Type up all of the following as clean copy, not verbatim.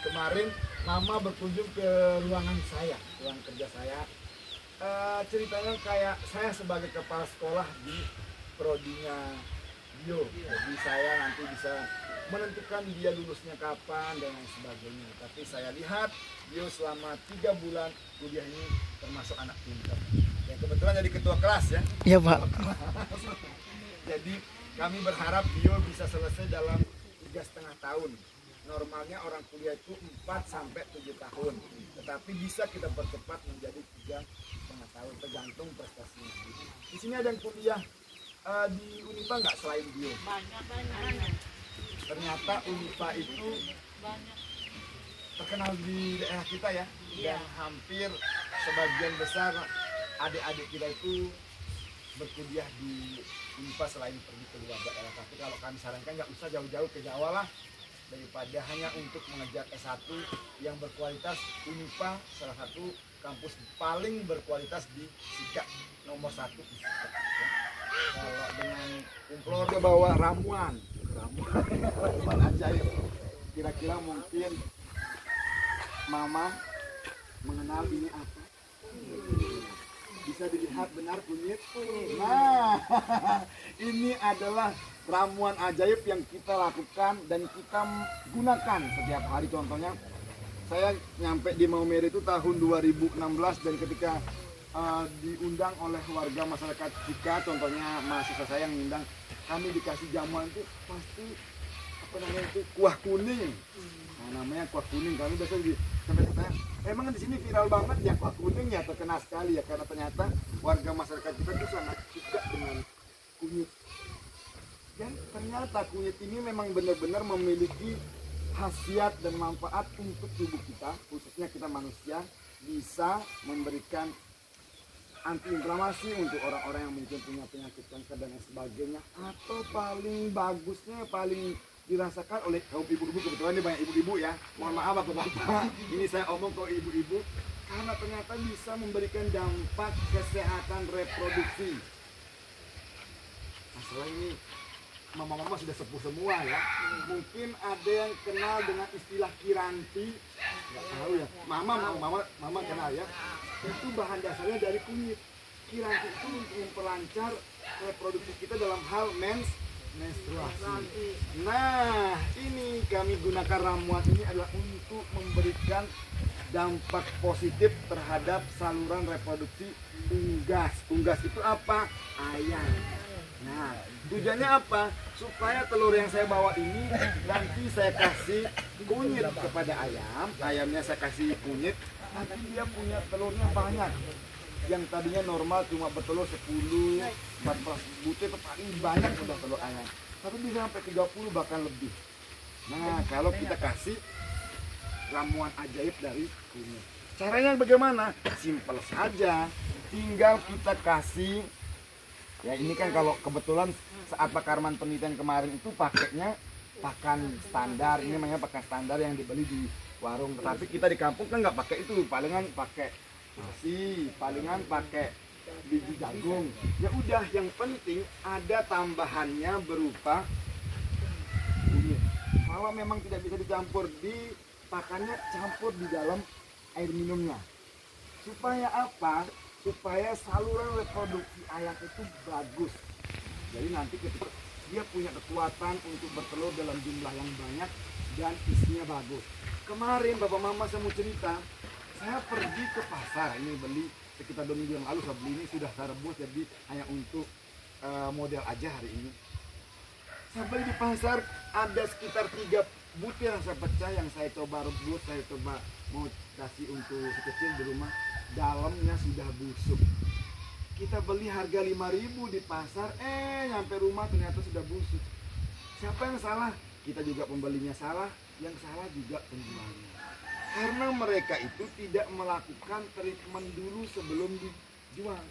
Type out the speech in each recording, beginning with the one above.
kemarin Mama berkunjung ke ruangan saya, ruang kerja saya. Ceritanya kayak saya sebagai kepala sekolah di prodinya bio, jadi saya nanti bisa menentukan dia lulusnya kapan dan lain sebagainya. Tapi saya lihat bio selama 3 bulan kuliah ini termasuk anak pintar. Ya kebetulan jadi ketua kelas ya. Iya Pak. Jadi kami berharap bio bisa selesai dalam 3,5 tahun. Normalnya orang kuliah itu 4 sampai 7 tahun. Tetapi bisa kita percepat menjadi 3,5 tahun tergantung prestasinya. Di sini ada yang kuliah di Unipa nggak selain bio? Banyak. Ternyata Unipa itu Banyak. terkenal di daerah kita ya. Dan hampir sebagian besar adik-adik kita itu berkuliah di Unipa selain pergi ke luar daerah. Tapi kalau kami sarankan nggak usah jauh-jauh ke Jawa lah, daripada hanya untuk mengejar S1 yang berkualitas. Unipa salah satu kampus paling berkualitas di Sika, nomor 1 di Sika. Ya. Kalau dengan keluarga bawa ramuan ajaib. Kira-kira mungkin Mama mengenal ini apa? Bisa dilihat benar kunyit. Nah, ini adalah ramuan ajaib yang kita lakukan dan kita gunakan setiap hari. Contohnya, saya nyampe di Maumere itu tahun 2016 dan ketika diundang oleh warga masyarakat Sika, contohnya mahasiswa saya yang mengundang, kami dikasih jamuan itu pasti apa namanya itu kuah kuning. Nah, namanya kuah kuning. Kami biasa sampai saya, emang di sini viral banget ya kuah kuning ya, terkenal sekali ya, karena ternyata warga masyarakat kita itu sangat suka dengan kunyit. Dan ternyata kunyit ini memang benar-benar memiliki khasiat dan manfaat untuk tubuh kita, khususnya kita manusia, bisa memberikan antiinflamasi untuk orang-orang yang mungkin punya penyakit kanker dan lain sebagainya, atau paling bagusnya paling dirasakan oleh kaum ibu-ibu. Kebetulan ini banyak ibu-ibu ya, mohon maaf bapak-bapak, ini saya omong ke ibu-ibu karena ternyata bisa memberikan dampak kesehatan reproduksi. Masalah ini mama-mama sudah sepuh semua ya, mungkin ada yang kenal dengan istilah kiranti, nggak tahu ya, mama kenal ya. Itu bahan dasarnya dari kunyit. Kiranti itu untuk memperlancar reproduksi kita dalam hal menstruasi. Nah, ini kami gunakan ramuan ini adalah untuk memberikan dampak positif terhadap saluran reproduksi unggas. Unggas itu apa? Ayam. Nah, tujuannya apa? Supaya telur yang saya bawa ini nanti saya kasih kunyit kepada ayam. Ayamnya saya kasih kunyit, nanti dia punya telurnya banyak. Yang tadinya normal cuma bertelur 10, 14 butir itu paling banyak sudah telur ayam. Tapi bisa sampai 30 bahkan lebih. Nah, kalau kita kasih ramuan ajaib dari kunyit. Caranya bagaimana? Simpel saja. Tinggal kita kasih. Ya ini kan kalau kebetulan saat Pak Karman penelitian kemarin itu pakainya pakan standar. Ini namanya pakan standar yang dibeli di warung. Tapi kita di kampung kan nggak pakai itu. Palingan pakai nasi, palingan pakai biji jagung. Ya udah, yang penting ada tambahannya berupa kunyit. Kalau memang tidak bisa dicampur di pakannya, campur di dalam air minumnya. Supaya apa? Supaya saluran reproduksi ayam itu bagus. Jadi nanti ketika dia punya kekuatan untuk bertelur dalam jumlah yang banyak dan isinya bagus. Kemarin bapak mama saya mau cerita, saya pergi ke pasar, ini beli sekitar 2 minggu yang lalu. Saya beli ini sudah saya rebus, jadi hanya untuk model aja hari ini. Saya beli di pasar, ada sekitar 3 butir yang saya pecah, yang saya coba rebus, saya coba mau kasih untuk si kecil di rumah. Dalamnya sudah busuk. Kita beli harga 5.000 di pasar, nyampe rumah ternyata sudah busuk. Siapa yang salah? Kita juga pembelinya salah, yang salah juga penjualnya. Karena mereka itu tidak melakukan treatment dulu sebelum dijual.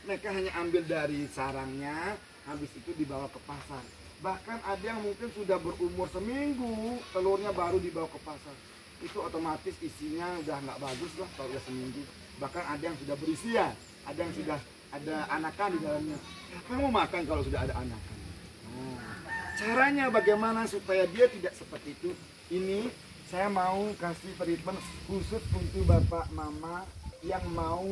Mereka hanya ambil dari sarangnya, habis itu dibawa ke pasar. Bahkan ada yang mungkin sudah berumur seminggu, telurnya baru dibawa ke pasar. Itu otomatis isinya udah nggak bagus lah kalau udah seminggu. Bahkan ada yang sudah berisia, ada yang sudah ada anakan di dalamnya. Siapa yang mau makan kalau sudah ada anakan? Nah, caranya bagaimana supaya dia tidak seperti itu? Ini saya mau kasih treatment khusus untuk bapak mama yang mau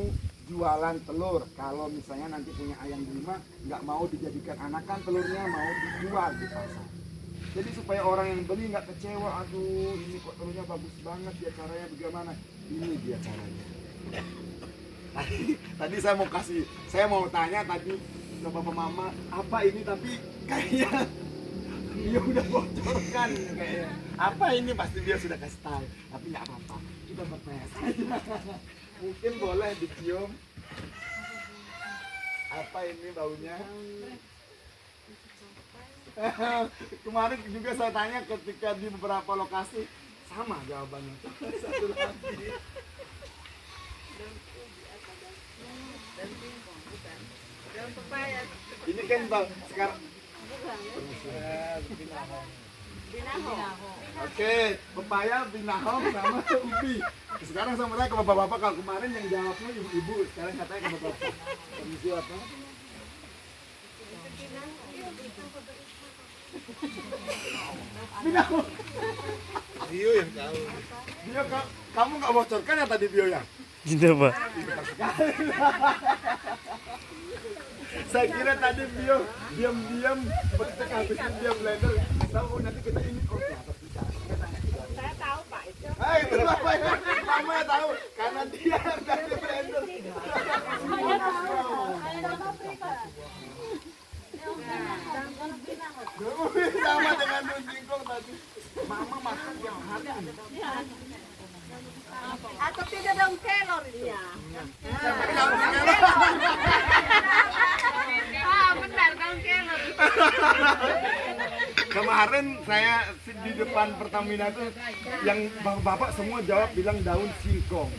jualan telur. Kalau misalnya nanti punya ayam di rumah, nggak mau dijadikan anakan, telurnya mau dijual di pasar. Jadi supaya orang yang beli nggak kecewa, aduh ini kok telurnya bagus banget, ya caranya bagaimana? Ini dia caranya. Tadi saya mau tanya tadi ke bapak mama apa ini, tapi kayaknya dia udah bocorkan kayaknya. Apa ini pasti dia sudah kasih tahu, tapi nggak apa-apa, kita bertanya saja. Mungkin boleh dicium. Apa ini baunya? Kemarin juga saya tanya ketika di beberapa lokasi sama jawabannya. Satu lagi. Daun pepaya. Ini kan bang sekarang. Binaho. Oke, pepaya, binahong sama ubi. Sekarang sama saya ke bapak-bapak. Kalau kemarin yang jawabnya ibu-ibu, sekarang katanya ke bapak-bapak. Permisi apa? Binahong. Bio yang tahu. Bio, kamu nggak bocorkan ya tadi bio ya? Tidak, Pak. Saya kira tadi bio diam-diam petik habisin dia blender. Tahu nanti kita ini oh ternyata bisa. Saya tahu Pak itu. Itu bapak ya, mama ya tahu karena dia dari blender. Sama dengan daun singkong tadi. Mama makan yang hari. Atau tidak daun kelor ini ya. Benar daun kelor. Kemarin saya di depan Pertamina tuh yang bapak semua jawab bilang daun singkong.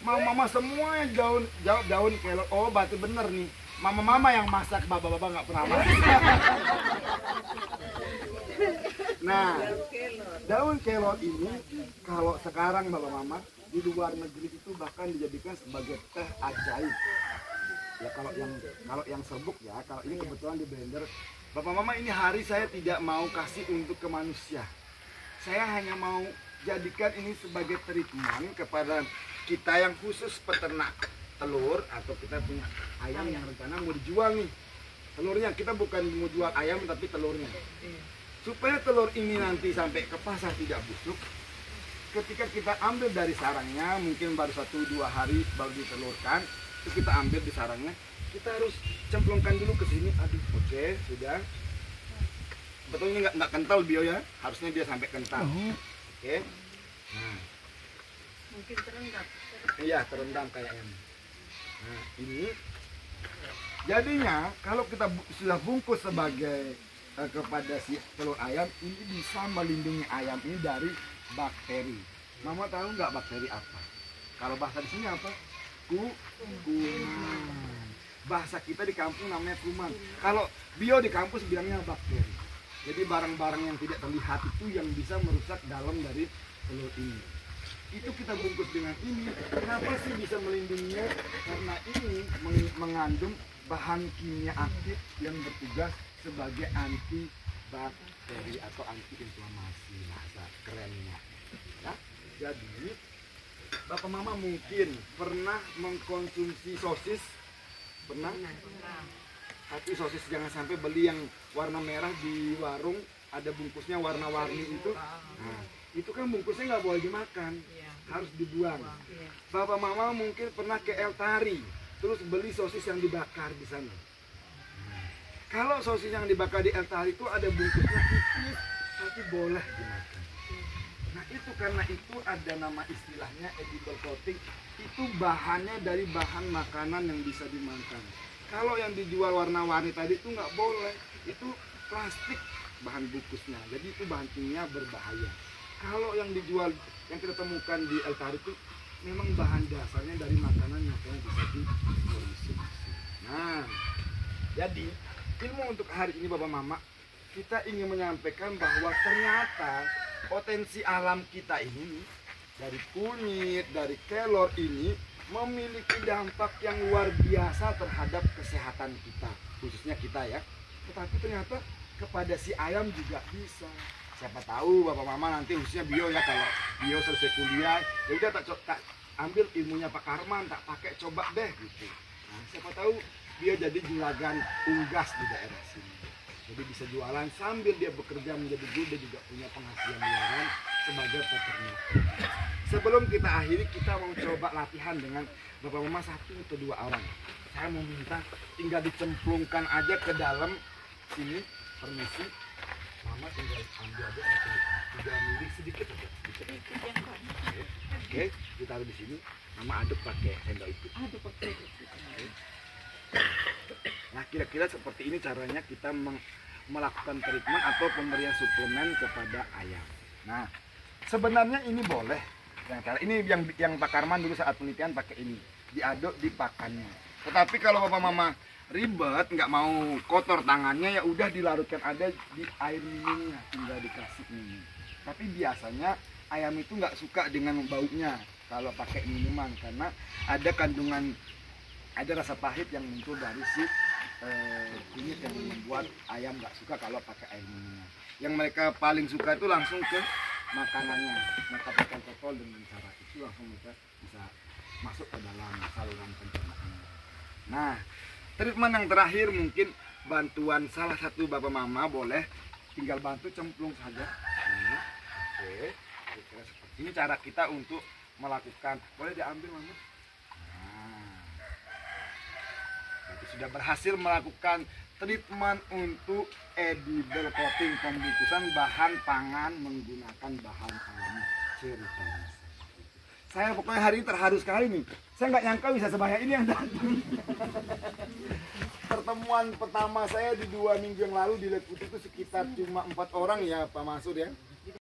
Mama semua jawab daun kelor. Oh, berarti bener nih. Mama yang masak, bapak-bapak nggak pernah masak. Nah, daun kelor ini kalau sekarang bapak mama di luar negeri itu bahkan dijadikan sebagai teh ajaib. Ya kalau yang serbuk ya, kalau ini kebetulan di blender. Bapak mama ini hari saya tidak mau kasih untuk ke manusia. Saya hanya mau jadikan ini sebagai treatment kepada kita yang khusus peternak telur atau kita punya ayam yang rencana mau dijual nih. Telurnya kita bukan mau jual ayam tapi telurnya. Supaya telur ini nanti sampai ke pasar tidak busuk. Ketika kita ambil dari sarangnya, mungkin baru 1-2 hari baru ditelurkan, terus kita ambil di sarangnya, kita harus cemplungkan dulu ke sini. Aduh, oke, sudah. Betul ini nggak kental bio ya, harusnya dia sampai kental. Oke. Nah, Mungkin terendam. iya terendam kayaknya. Nah, ini jadinya kalau kita sudah bungkus sebagai kepada si telur ayam, ini bisa melindungi ayam ini dari bakteri. Mama tahu nggak bakteri apa? Kalau bahasa di sini apa? Kuman. Bahasa kita di kampung namanya kuman. Kalau bio di kampus bilangnya bakteri. Jadi barang-barang yang tidak terlihat itu yang bisa merusak dalam dari telur ini. Itu kita bungkus dengan ini. Kenapa sih bisa melindunginya? Karena ini mengandung bahan kimia aktif yang bertugas sebagai antibakteri atau anti-inflamasi, bahasa kerennya. Ya? Jadi bapak mama mungkin pernah mengkonsumsi sosis, pernah? Tapi sosis jangan sampai beli yang warna merah di warung, ada bungkusnya warna-warni itu. Nah, itu kan bungkusnya nggak boleh dimakan, harus dibuang. Bapak mama mungkin pernah ke El Tari, terus beli sosis yang dibakar di sana. Kalau sosis yang dibakar di El Tari itu ada bungkusnya tipis, tapi boleh dimakan. Nah itu karena itu ada nama istilahnya edible coating. Itu bahannya dari bahan makanan yang bisa dimakan. Kalau yang dijual warna-warni tadi itu nggak boleh, itu plastik bahan bungkusnya. Jadi itu bahan kimia berbahaya. Kalau yang dijual, yang kita temukan di El Tari itu memang bahan dasarnya dari makanan yang bisa dikonsumsi. Nah, jadi ilmu untuk hari ini Bapak Mama, kita ingin menyampaikan bahwa ternyata potensi alam kita ini dari kunyit, dari kelor ini memiliki dampak yang luar biasa terhadap kesehatan kita, khususnya kita ya. Tetapi ternyata kepada si ayam juga bisa. siapa tahu bapak mama nanti khususnya bio ya, kalau bio selesai kuliah ya udah tak ambil ilmunya Pak Karman, tak pakai coba deh gitu. Nah, siapa tahu dia jadi juragan unggas di daerah sini. Jadi bisa jualan sambil dia bekerja menjadi guru, dia juga punya penghasilan bulanan sebagai peternak. Sebelum kita akhiri, kita mau coba latihan dengan bapak mama 1 atau 2 orang. Saya mau minta tinggal dicemplungkan aja ke dalam sini, permisi. Mama tinggal ambil aja tidak milik sedikit aja. Oke, ditaruh di sini. Mama aduk pakai sendok itu. Nah, kira-kira seperti ini caranya kita melakukan treatment atau pemberian suplemen kepada ayam. Nah, sebenarnya ini boleh. Ini yang Pak Karman dulu saat penelitian pakai ini, diaduk di pakannya. Tetapi kalau bapak mama ribet, nggak mau kotor tangannya, ya udah dilarutkan ada di air minumnya, tinggal dikasih minum. Tapi biasanya ayam itu nggak suka dengan baunya kalau pakai minuman, karena ada kandungan, ada rasa pahit yang muncul dari si kunyit yang membuat ayam nggak suka kalau pakai air minumnya. Yang mereka paling suka itu langsung ke makanannya. Mereka pakai protokol dengan cara itu langsung mereka bisa masuk ke dalam saluran pencernaannya. Nah, treatment yang terakhir mungkin bantuan salah satu bapak mama, boleh tinggal bantu cemplung saja. Nah, oke, kira-kira seperti ini cara kita untuk melakukan. Boleh diambil mama. Nah, sudah berhasil melakukan treatment untuk edible coating, pembungkusan bahan pangan menggunakan bahan alami ceritanya. Saya pokoknya hari ini terharu sekali nih. Saya nggak nyangka bisa sebanyak ini yang datang. Pertemuan pertama saya di 2 minggu yang lalu di Lek Putih itu sekitar cuma 4 orang ya Pak Masud ya.